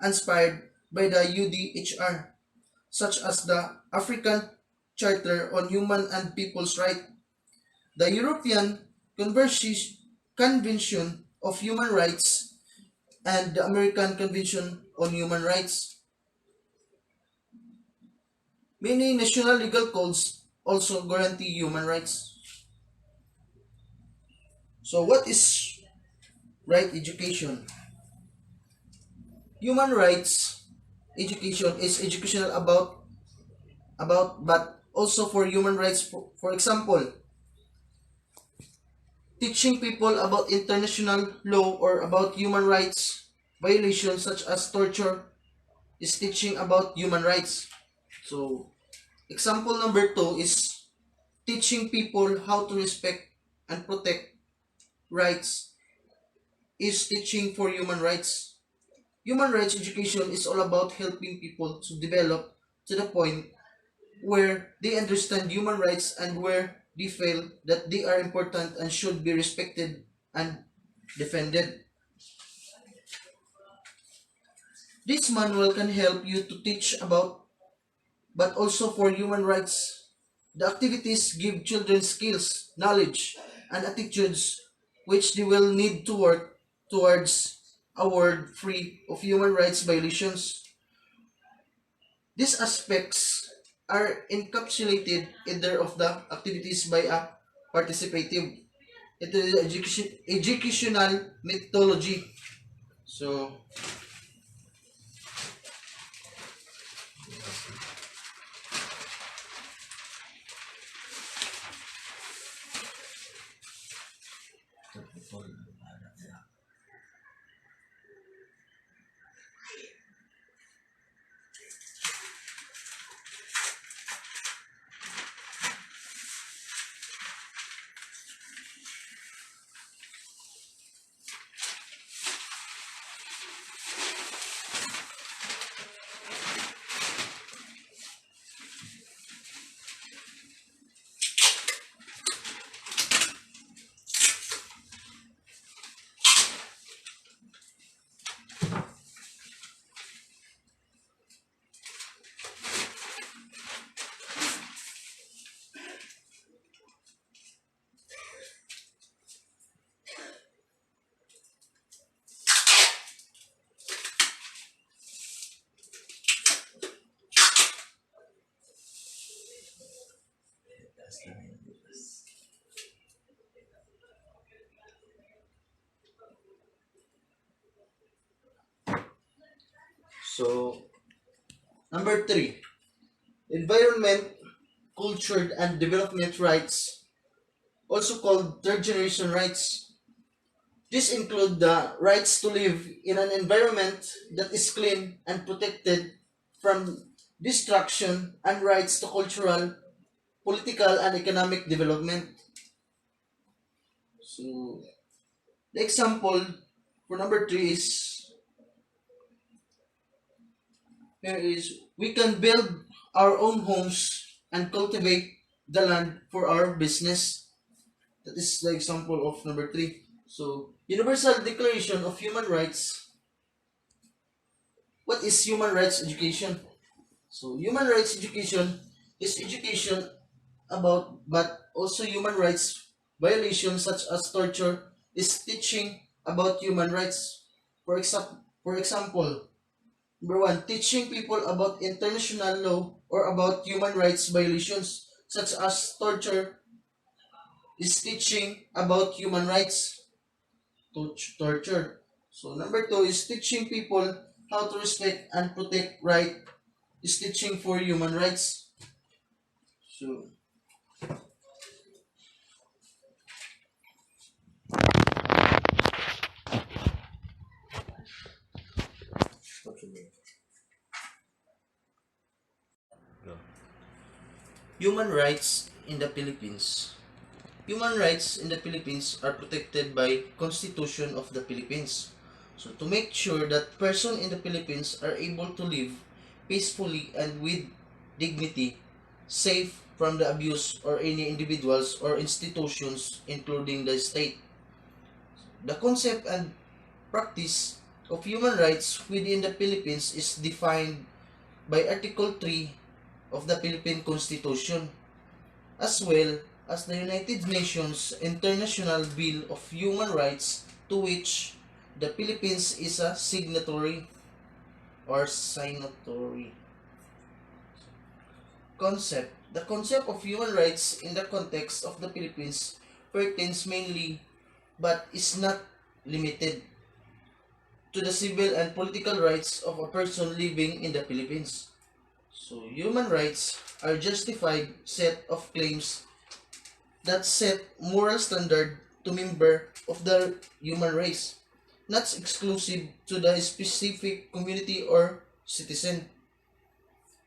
inspired by the UDHR, such as the African Charter on Human and People's Rights, the European Convention of Human Rights, and the American Convention on Human Rights. Many national legal codes also guarantee human rights. So what is right education? Human rights education is educational about but also for human rights, for example, teaching people about international law or about human rights violations such as torture is teaching about human rights. So example number 2 is teaching people how to respect and protect rights is teaching for human rights. Human rights education is all about helping people to develop to the point where they understand human rights and where they feel that they are important and should be respected and defended. This manual can help you to teach about but also for human rights. The activities give children skills, knowledge, and attitudes which they will need to work towards a world free of human rights violations. These aspects are encapsulated in either of the activities by a participative. It is educational methodology. So, so, number 3, environment, culture, and development rights, also called third generation rights. These include the rights to live in an environment that is clean and protected from destruction and rights to cultural, political, and economic development. So, the example for number 3 is here is we can build our own homes and cultivate the land for our business. That is the example of number 3. So, Universal Declaration of Human Rights. What is human rights education? So, human rights education is education about but also human rights violations such as torture is teaching about human rights. For example, number 1, teaching people about international law or about human rights violations such as torture is teaching about human rights torture. So number 2 is teaching people how to respect and protect right is teaching for human rights. So human rights in the Philippines. Human rights in the Philippines are protected by Constitution of the Philippines. So to make sure that persons in the Philippines are able to live peacefully and with dignity, safe from the abuse or any individuals or institutions including the state. The concept and practice of human rights within the Philippines is defined by Article 3 of the Philippine Constitution, as well as the United Nations International Bill of Human Rights, to which the Philippines is a signatory or signatory. Concept. The concept of human rights in the context of the Philippines pertains mainly but is not limited to the civil and political rights of a person living in the Philippines. So, human rights are justified set of claims that set moral standard to member of the human race, not exclusive to the specific community or citizen.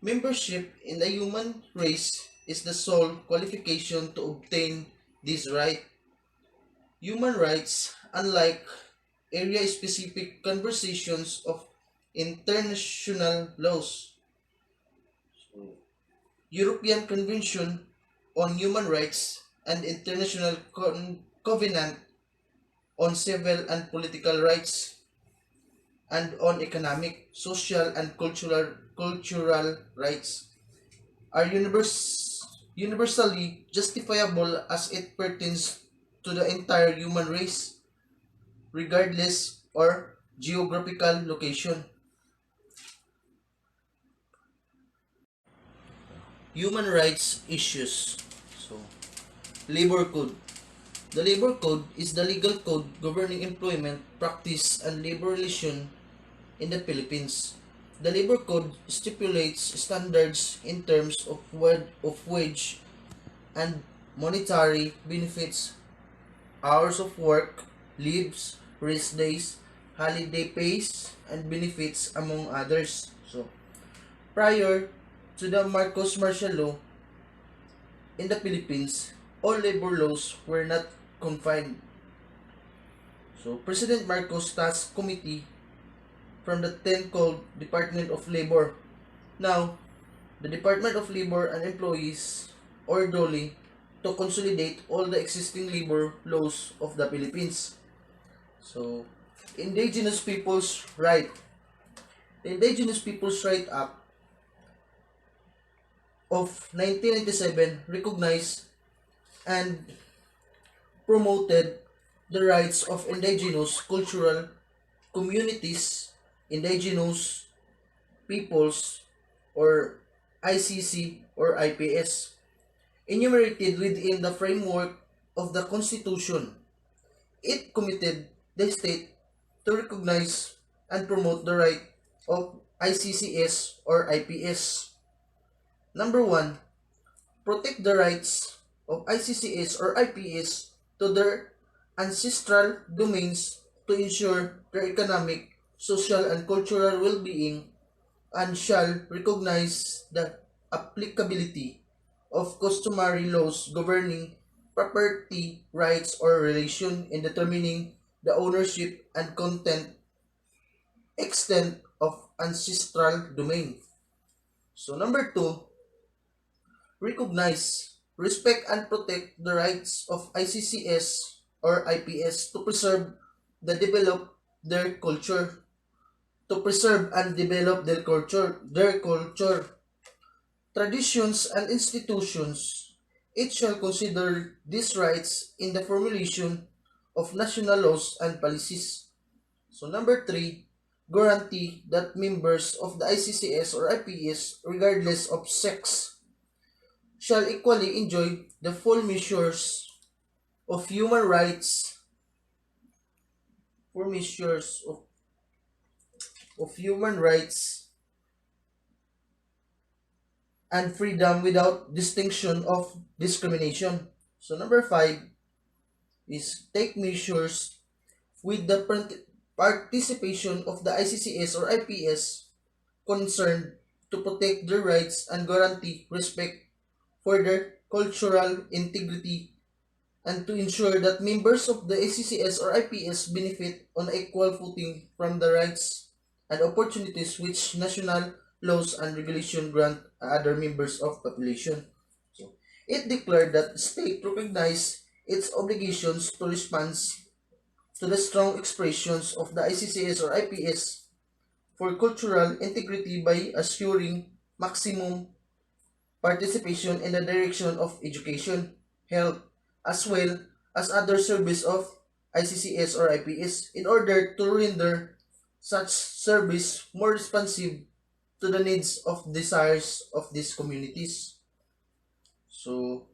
Membership in the human race is the sole qualification to obtain this right. Human rights, unlike area-specific conversations of international laws, European Convention on Human Rights, and International Covenant on Civil and Political Rights, and on Economic, Social, and Cultural Rights, are universally justifiable as it pertains to the entire human race, regardless or geographical location. Human rights issues. So, Labor Code. The Labor Code is the legal code governing employment, practice, and labor relation in the Philippines. The Labor Code stipulates standards in terms of wage and monetary benefits, hours of work, leaves, rest days, holiday pays, and benefits, among others. So, prior to the Marcos martial law in the Philippines, all labor laws were not confined. So, President Marcos tasked committee from the then called Department of Labor. Now, the Department of Labor and Employees, or DOLE, to consolidate all the existing labor laws of the Philippines. So, Indigenous Peoples' Right. The Indigenous Peoples' Right Act of 1997 recognized and promoted the rights of indigenous cultural communities, indigenous peoples, or ICC or IPS, enumerated within the framework of the Constitution. It committed the state to recognize and promote the right of ICCS or IPS. Number 1, protect the rights of ICCS or IPS to their ancestral domains to ensure their economic, social, and cultural well-being, and shall recognize the applicability of customary laws governing property rights or relation in determining the ownership and extent of ancestral domain. So number 2, recognize, respect, and protect the rights of ICCS or IPS to preserve the develop their culture, to preserve and develop their culture, traditions, and institutions. It shall consider these rights in the formulation of national laws and policies. So number 3, guarantee that members of the ICCS or IPS, regardless of sex, shall equally enjoy the full measures of human rights, full measures of human rights and freedom without distinction of discrimination. So number 5 is take measures with the participation of the ICCS or IPS concerned to protect their rights and guarantee respect for their cultural integrity, and to ensure that members of the ACCS or IPS benefit on equal footing from the rights and opportunities which national laws and regulation grant other members of population. So, it declared that the state recognize its obligations to respond to the strong expressions of the ICCS or IPS for cultural integrity by assuring maximum participation in the direction of education, health, as well as other service of ICCS or IPS in order to render such service more responsive to the needs of desires of these communities. So,